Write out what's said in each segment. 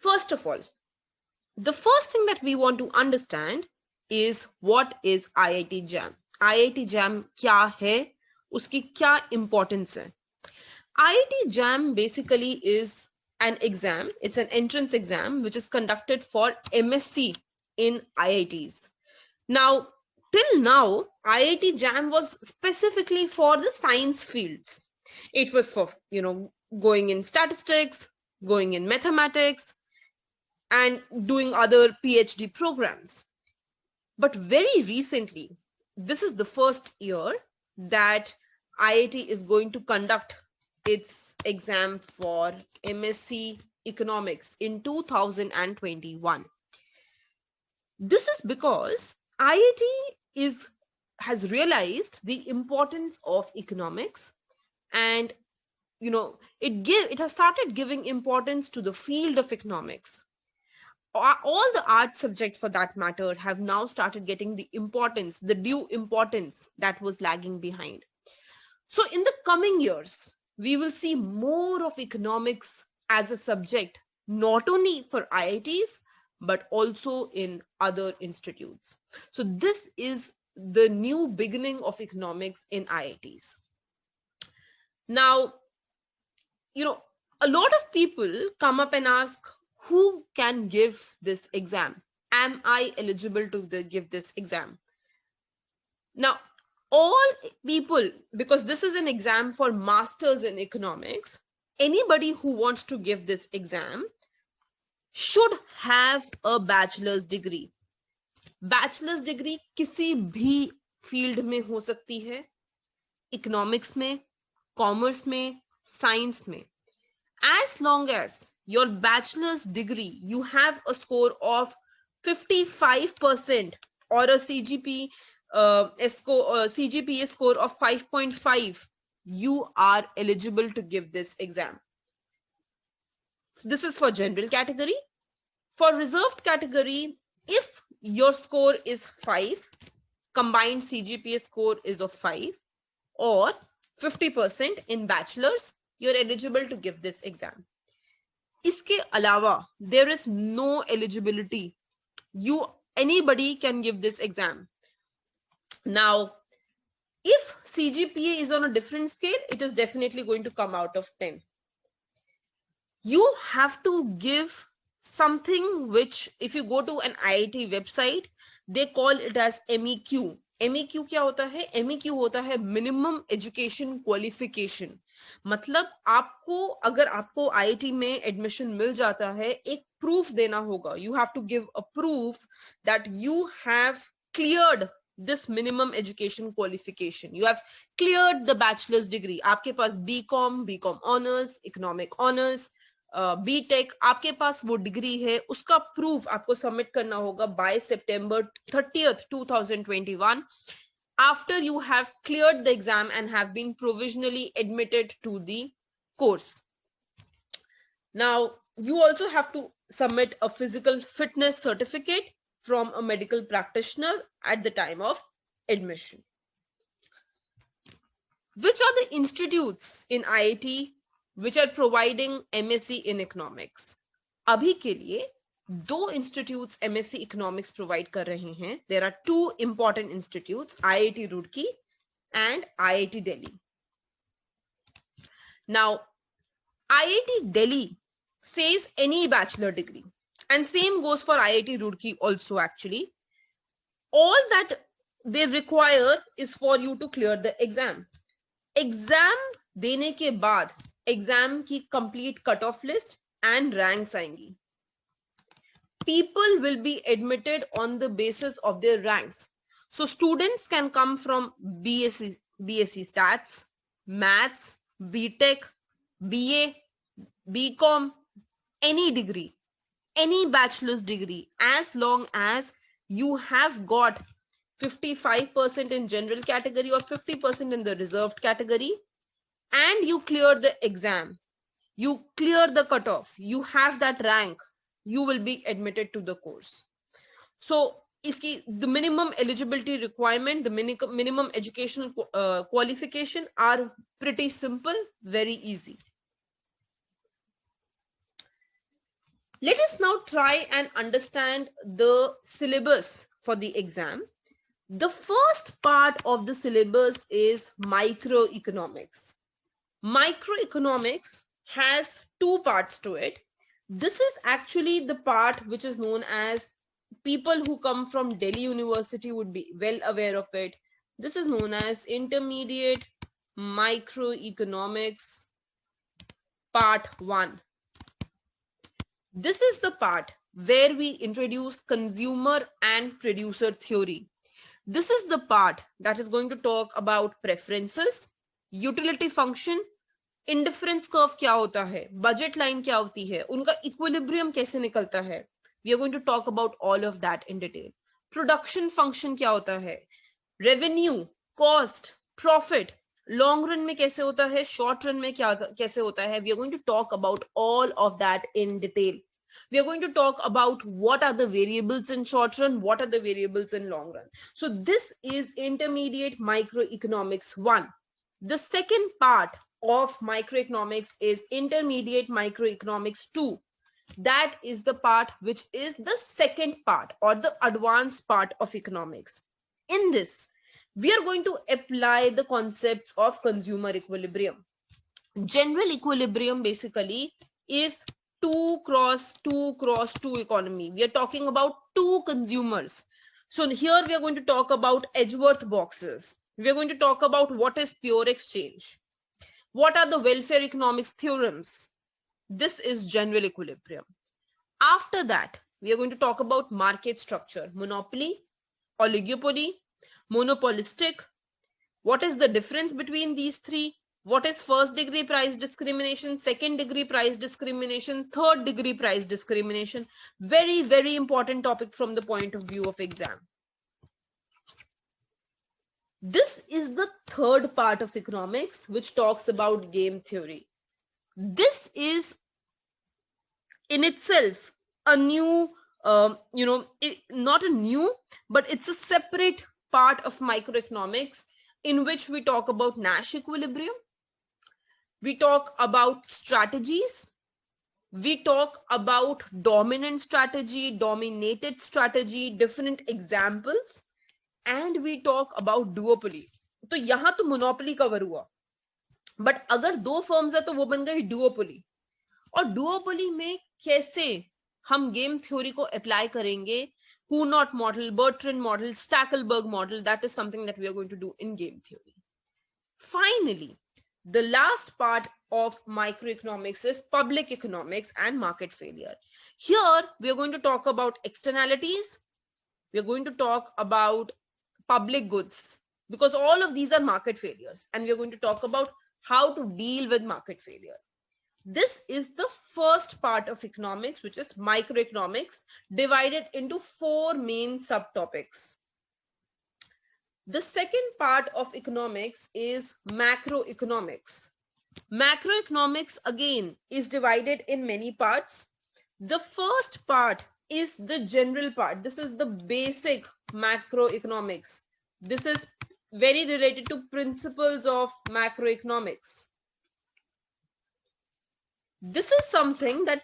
first of all, the first thing that we want to understand is what is IIT JAM. IIT JAM क्या है, उसकी क्या importance है. IIT JAM basically is an exam. It's an entrance exam which is conducted for MSc in IITs. Now, till now, IIT JAM was specifically for the science fields. It was for, going in statistics, going in mathematics, and doing other PhD programs. But very recently, this is the first year that IIT is going to conduct its exam for MSc Economics in 2021. This is because IIT has realized the importance of economics, and it has started giving importance to the field of economics. All the art subjects, for that matter, have now started getting the importance, the due importance that was lagging behind. So in the coming years, we will see more of economics as a subject, not only for IITs, but also in other institutes. So this is the new beginning of economics in IITs. Now, a lot of people come up and ask, who can give this exam? Am I eligible to give this exam? Now, all people, because this is an exam for masters in economics, anybody who wants to give this exam should have a bachelor's degree. Bachelor's degree किसी भी field में हो सकती है, economics में, commerce में, science में. As long as your bachelor's degree, you have a score of 55% or a CGPA score of 5.5, you are eligible to give this exam. This is for general category. For reserved category, if your score is 5, combined CGPA score is of 5, or 50% in bachelor's, you're eligible to give this exam. Iske alawa, there is no eligibility. Anybody can give this exam. Now, if CGPA is on a different scale, it is definitely going to come out of 10. You have to give something which, if you go to an IIT website, they call it as MEQ. MEQ क्या होता है? MEQ होता है Minimum Education Qualification. मतलब अगर आपको IIT में admission मिल जाता है, एक प्रूफ देना होगा. You have to give a proof that you have cleared this minimum education qualification. You have cleared the bachelor's degree. आपके पास BCom honors, economic honors, BTech, आपके पास वो डिग्री है, उसका प्रूफ आपको सबमिट करना होगा by September 30th, 2021, after you have cleared the exam and have been provisionally admitted to the course. Now, you also have to submit a physical fitness certificate from a medical practitioner at the time of admission. Which are the institutes in IIT which are providing MSc in economics? अभी के लिए 2 institutes MSc economics provide कर रहे हैं. There are 2 important institutes, IIT Roorkee and IIT Delhi. Now, IIT Delhi says any bachelor degree, and same goes for IIT Roorkee also actually. All that they require is for you to clear the exam. Exam देने के बाद exam की complete cutoff list and ranks आएंगी. People will be admitted on the basis of their ranks. So students can come from BSc Stats, Maths, BTech, BA, BCom, any degree, any bachelor's degree, as long as you have got 55% in general category or 50% in the reserved category, and you clear the exam, you clear the cutoff, you have that rank, you will be admitted to the course. So the minimum eligibility requirement, the minimum educational qualification are pretty simple, very easy. Let us now try and understand the syllabus for the exam. The first part of the syllabus is microeconomics. Microeconomics has two parts to it. This is actually the part which is known as, people who come from Delhi University would be well aware of it. This is known as Intermediate Microeconomics Part 1. This is the part where we introduce consumer and producer theory. This is the part that is going to talk about preferences, utility function, indifference curve क्या होता है, budget line क्या होती है, उनका equilibrium कैसे निकलता है. We are going to talk about all of that in detail. Production function क्या होता है, revenue, cost, profit, long run में कैसे होता है, short run में क्या कैसे होता है. We are going to talk about all of that in detail. We are going to talk about what are the variables in short run, what are the variables in long run. So this is Intermediate Microeconomics 1. The second part of microeconomics is Intermediate Microeconomics 2. That is the part which is the second part or the advanced part of economics. In this, we are going to apply the concepts of consumer equilibrium. General equilibrium basically is 2 cross 2 cross 2 economy. We are talking about two consumers. So here we are going to talk about Edgeworth boxes. We are going to talk about what is pure exchange. What are the welfare economics theorems? This is general equilibrium. After that, we are going to talk about market structure, monopoly, oligopoly, monopolistic. What is the difference between these three? What is first degree price discrimination, second degree price discrimination, third degree price discrimination? Very, very important topic from the point of view of exam. This is the third part of economics, which talks about game theory. This is in itself a new, not a new, but it's a separate part of microeconomics in which we talk about Nash equilibrium. We talk about strategies. We talk about dominant strategy, dominated strategy, different examples, and we talk about duopoly. तो यहाँ तो monopoly cover हुआ, but अगर दो firms है तो वो बन गई duopoly. और duopoly में कैसे हम game theory को apply करेंगे? Cournot model, Bertrand model, Stackelberg model. That is something that we are going to do in game theory. Finally, the last part of microeconomics is public economics and market failure. Here, we are going to talk about externalities. We are going to talk about public goods, because all of these are market failures. And we are going to talk about how to deal with market failure. This is the first part of economics, which is microeconomics, divided into 4 main subtopics. The second part of economics is macroeconomics. Macroeconomics again is divided in many parts. The first part is the general part. This is the basic macroeconomics. This is very related to principles of macroeconomics. This is something that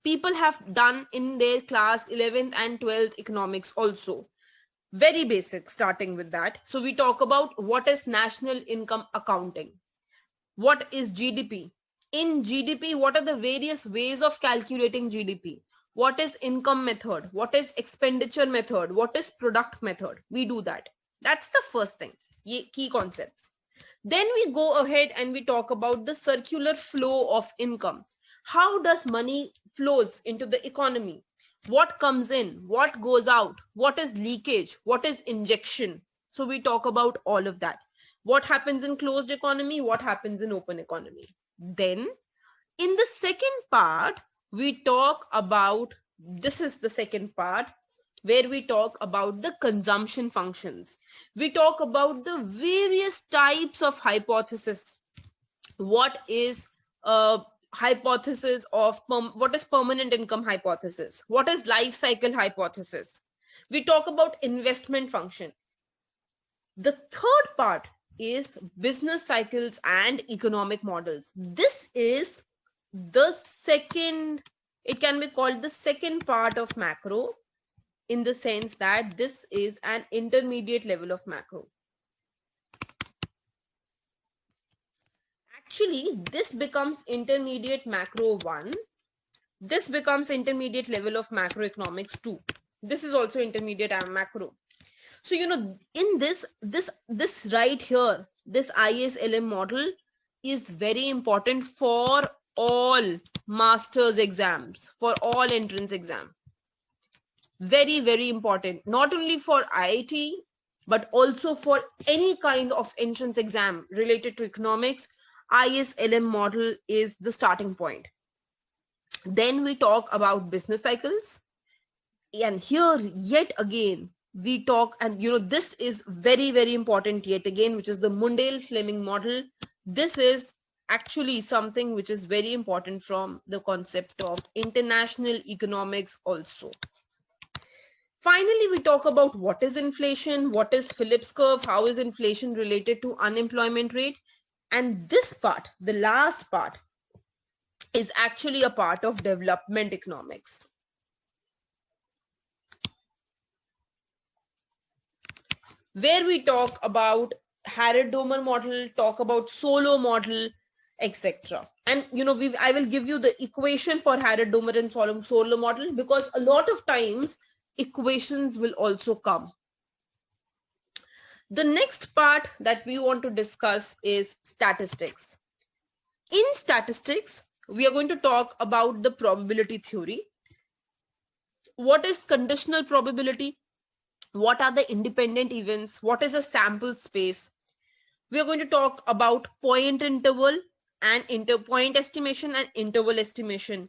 people have done in their class 11th and 12th economics also. Very basic, starting with that. So we talk about what is national income accounting. What is GDP? In GDP, what are the various ways of calculating GDP? What is income method? What is expenditure method? What is product method? We do that. That's the first thing, key concepts. Then we go ahead and we talk about the circular flow of income. How does money flows into the economy? What comes in, what goes out, what is leakage, what is injection? So we talk about all of that. What happens in closed economy, what happens in open economy. Then in the second part, we talk about, this is the second part, where we talk about the consumption functions. We talk about the various types of hypothesis. What is hypothesis of what is permanent income hypothesis? What is life cycle hypothesis? We talk about investment function. The third part is business cycles and economic models. This is the second It can be called the second part of macro, in the sense that this is an intermediate level of macro. Actually, this becomes intermediate macro 1. This becomes intermediate level of macroeconomics 2. This is also intermediate macro. So, in this right here, this ISLM model is very important for all master's exams, for all entrance exam. Very, very important, not only for IIT, but also for any kind of entrance exam related to economics. ISLM model is the starting point. Then we talk about business cycles. And here, yet again, we talk, and this is very, very important yet again, which is the Mundell-Fleming model. This is actually something which is very important from the concept of international economics also. Finally, we talk about what is inflation, what is Phillips curve, how is inflation related to unemployment rate. And this part, the last part, is actually a part of development economics. Where we talk about Harrod-Domer model, talk about Solow model, etc. And I will give you the equation for Harrod-Domer and Solow model, because a lot of times equations will also come. The next part that we want to discuss is statistics. In statistics, we are going to talk about the probability theory. What is conditional probability? What are the independent events? What is a sample space? We are going to talk about point interval and point estimation and interval estimation.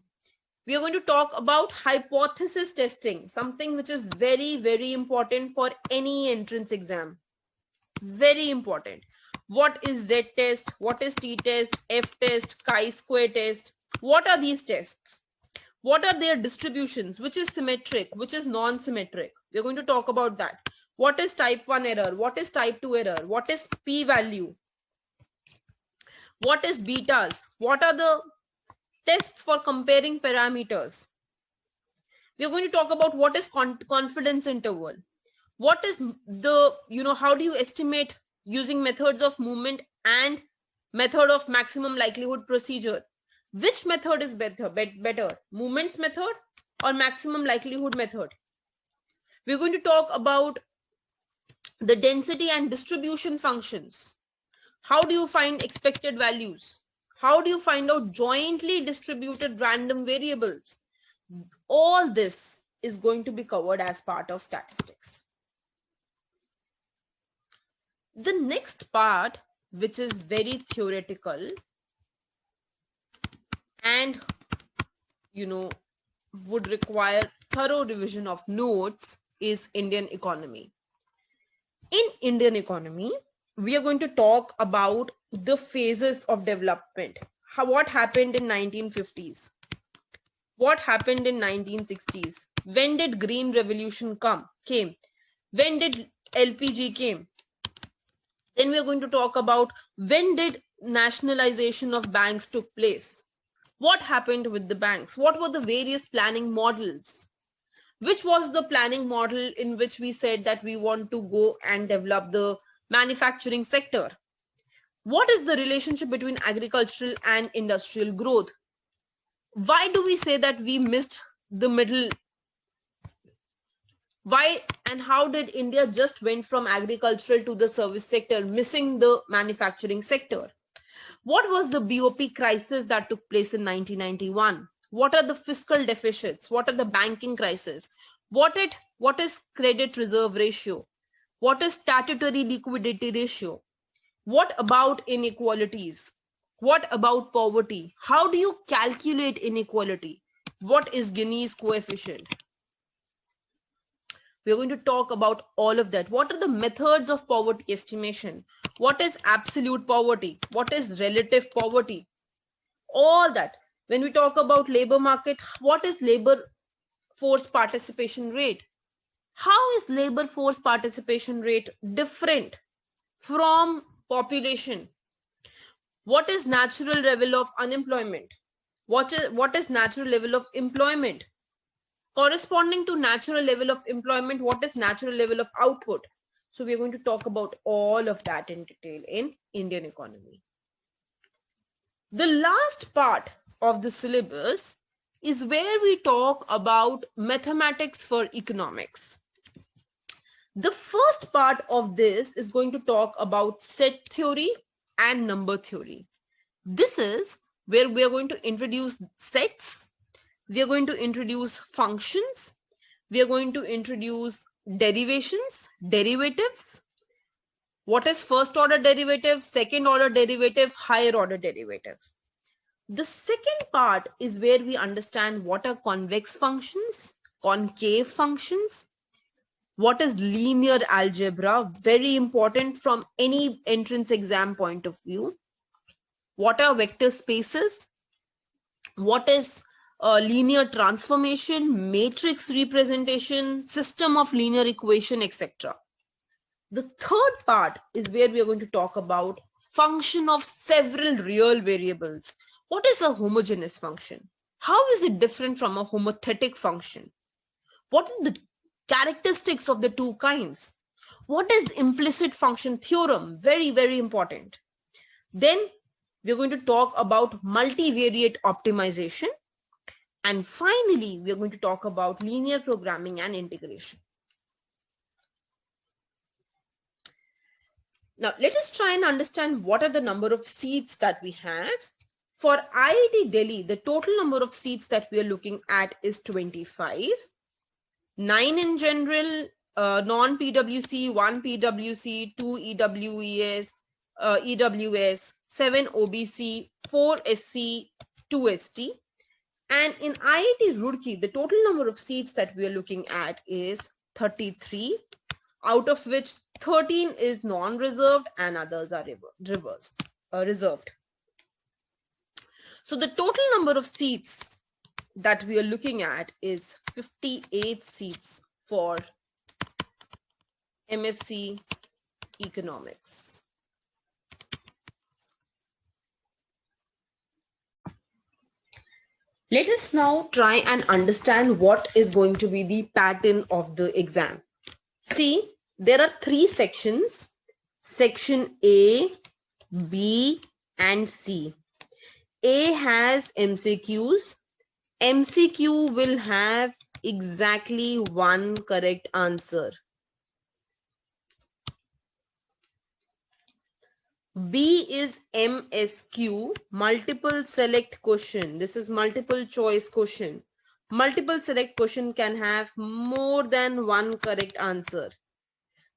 We are going to talk about hypothesis testing, something which is very, very important for any entrance exam. Very important. What is Z-test? What is T-test, F-test, chi-square test? What are these tests? What are their distributions? Which is symmetric? Which is non-symmetric? We're going to talk about that. What is type 1 error? What is type 2 error? What is p-value? What is betas? What are the tests for comparing parameters? We're going to talk about what is confidence interval. What is the, how do you estimate using methods of movement and method of maximum likelihood procedure? Which method is better, movements method or maximum likelihood method? We're going to talk about the density and distribution functions. How do you find expected values? How do you find out jointly distributed random variables? All this is going to be covered as part of statistics. The next part, which is very theoretical and would require thorough revision of notes, is Indian economy. In Indian economy, we are going to talk about the phases of development. What happened in 1950s? What happened in 1960s? When did Green Revolution came? When did LPG came? Then we are going to talk about when did nationalization of banks took place? What happened with the banks? What were the various planning models? Which was the planning model in which we said that we want to go and develop the manufacturing sector? What is the relationship between agricultural and industrial growth? Why do we say that we missed the middle? Why and how did India just went from agricultural to the service sector, missing the manufacturing sector? What was the BOP crisis that took place in 1991? What are the fiscal deficits? What are the banking crisis? What is credit reserve ratio? What is statutory liquidity ratio? What about inequalities? What about poverty? How do you calculate inequality? What is Gini's coefficient? We're going to talk about all of that. What are the methods of poverty estimation? What is absolute poverty? What is relative poverty? All that. When we talk about labor market, what is labor force participation rate? How is labor force participation rate different from population? What is natural level of unemployment? What is natural level of employment? Corresponding to natural level of employment, what is natural level of output? So we're going to talk about all of that in detail in Indian economy. The last part of the syllabus is where we talk about mathematics for economics. The first part of this is going to talk about set theory and number theory. This is where we are going to introduce sets, we are going to introduce functions, we are going to introduce derivations, derivatives. What is first order derivative, second order derivative, higher order derivative? The second part is where we understand what are convex functions, concave functions, what is linear algebra, very important from any entrance exam point of view. What are vector spaces? What is linear transformation, matrix representation, system of linear equation, etc. The third part is where we are going to talk about function of several real variables. What is a homogeneous function? How is it different from a homothetic function? What are the characteristics of the two kinds? What is implicit function theorem? Very, very important. Then we're going to talk about multivariate optimization. And finally, we're going to talk about linear programming and integration. Now, let us try and understand what are the number of seats that we have. For IIT Delhi, the total number of seats that we are looking at is 25. 9 in general, non-PWC, 1 PWC, 2 EWS, 7 OBC, 4 SC, 2 ST. And in IIT Roorkee, the total number of seats that we are looking at is 33, out of which 13 is non-reserved and others are reserved. So the total number of seats that we are looking at is 58 seats for MSc Economics. Let us now try and understand what is going to be the pattern of the exam. See, there are 3 sections, section A, B, and C. A has MCQs. MCQ will have exactly 1 correct answer. B is MSQ, multiple select question. This is multiple choice question. Multiple select question can have more than 1 correct answer.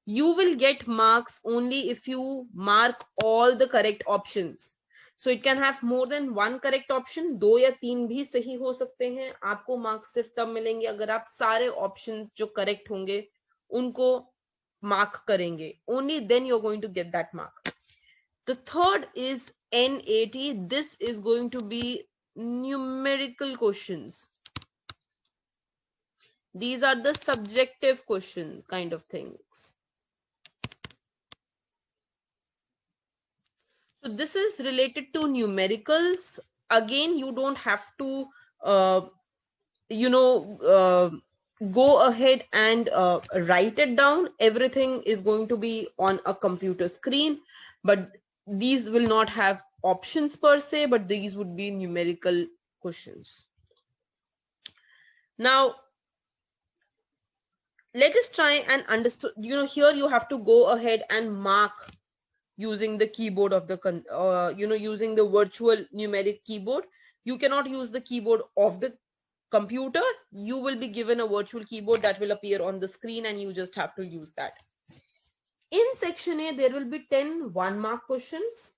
You will get marks only if you mark all the correct options. So it can have more than 1 correct option. 2 या 3 भी सही हो सकते हैं. आपको marks सिर्फ तब मिलेंगे अगर आप सारे options जो correct होंगे उनको mark करेंगे. Only then you're going to get that mark. The third is NAT. This is going to be numerical questions. These are the subjective question kind of things. So this is related to numericals. Again, you don't have to, go ahead and write it down. Everything is going to be on a computer screen, but these will not have options per se, but these would be numerical questions. Now, let us try and understand, here you have to go ahead and mark using the keyboard of the, using the virtual numeric keyboard. You cannot use the keyboard of the computer. You will be given a virtual keyboard that will appear on the screen and you just have to use that. In section A, there will be 10 1-mark questions.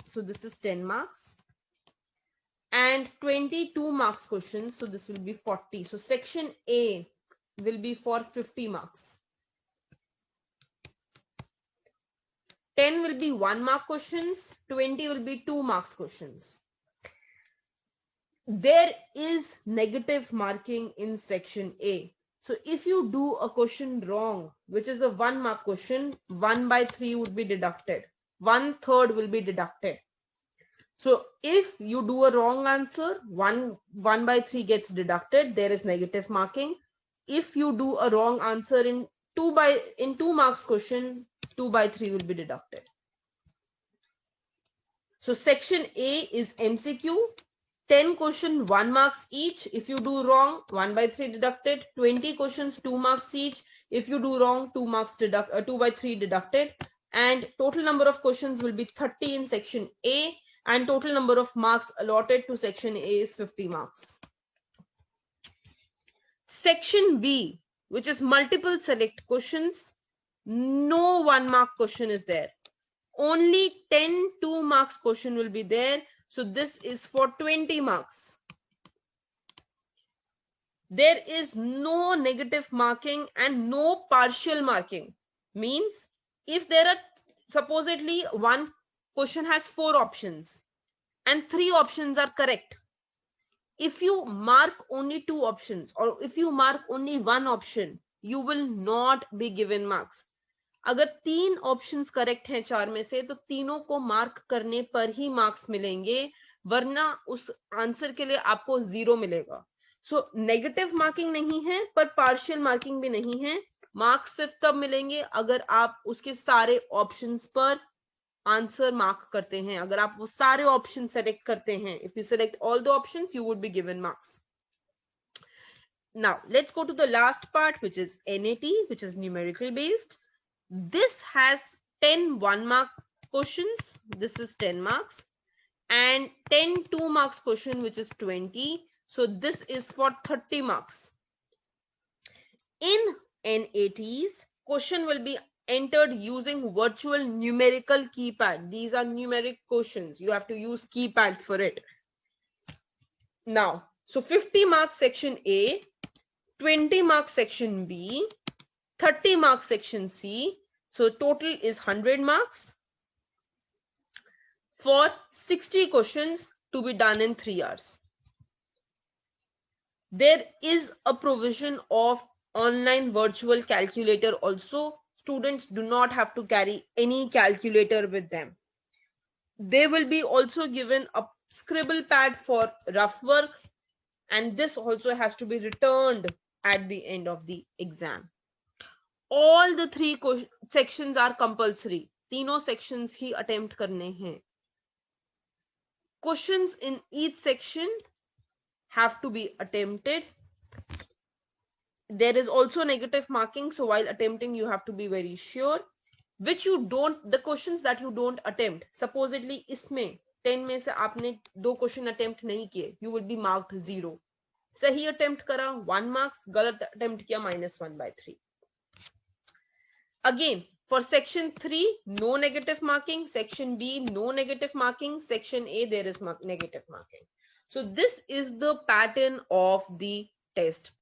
So this is 10 marks. And 22 marks questions. So this will be 40. So section A will be for 50 marks. 10 will be 1-mark questions. 20 will be 2 marks questions. There is negative marking in section A. So if you do a question wrong, which is a 1-mark question, 1/3 would be deducted. 1/3 will be deducted. So if you do a wrong answer, 1/3 gets deducted. There is negative marking. If you do a wrong answer in 2 marks question, 2/3 will be deducted. So section A is MCQ. 10 question, 1 marks each. If you do wrong, 1/3 deducted. 20 questions, 2 marks each. If you do wrong, 2/3 deducted. And total number of questions will be 30 in section A. And total number of marks allotted to section A is 50 marks. Section B, which is multiple select questions, no 1 mark question is there. Only 10 2 marks question will be there. So this is for 20 marks. There is no negative marking and no partial marking. Means if there are supposedly one question has 4 options and 3 options are correct. If you mark only 2 options or if you mark only 1 option, you will not be given marks. अगर 3 options correct हैं 4 में से तो तीनों को mark करने पर ही marks मिलेंगे, वरना उस आंसर के लिए आपको 0 मिलेगा. सो नेगेटिव मार्किंग नहीं है पर पार्शियल मार्किंग भी नहीं है. मार्क्स सिर्फ तब मिलेंगे अगर आप उसके सारे ऑप्शंस पर आंसर मार्क करते हैं. अगर आप वो सारे ऑप्शन सेलेक्ट करते हैं, if you select all the options, you would be given marks. Now let's go to the last part, which is NAT, which is numerical based. This has 10 1 mark questions. This is 10 marks and 10 2 marks question, which is 20. So this is for 30 marks. In NATs, question will be entered using virtual numerical keypad. These are numeric questions. You have to use keypad for it. Now, so 50 marks section A, 20 marks section B, 30 marks section C. So total is 100 marks for 60 questions to be done in 3 hours. There is a provision of online virtual calculator also. Students do not have to carry any calculator with them. They will be also given a scribble pad for rough work, and this also has to be returned at the end of the exam. All the 3 sections are compulsory. तीनों sections ही attempt करने हैं. Questions in each section have to be attempted. There is also negative marking, so while attempting you have to be very sure. Which you don't, the questions that you don't attempt, supposedly इसमें 10 में से आपने 2 question attempt नहीं किए, you will be marked 0. सही attempt करा 1 marks, गलत attempt किया -1/3. Again, for section 3, no negative marking. Section B, no negative marking. Section A, there is negative marking. So this is the pattern of the test.